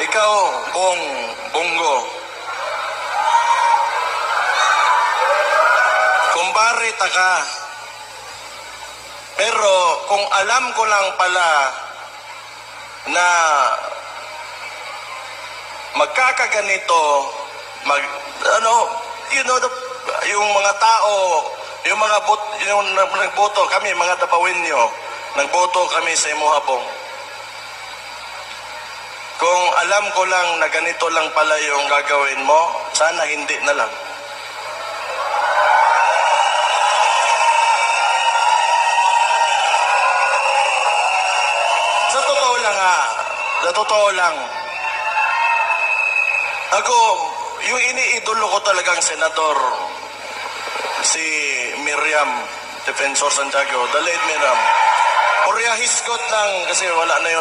Ikaw, Bongo. Kumpare ka. Pero kung alam ko lang pala na magkakaganito, yung mga tao, yung nagboto kami, mga Dabawenyo, nagboto kami sa Imuhabong. Kung alam ko lang na ganito lang pala yung gagawin mo, sana hindi na lang. Sa totoo lang, ako, yung iniidolo ko talagang senador, si Miriam Defensor Santiago, the late Miriam, Hisgot lang kasi wala na yun.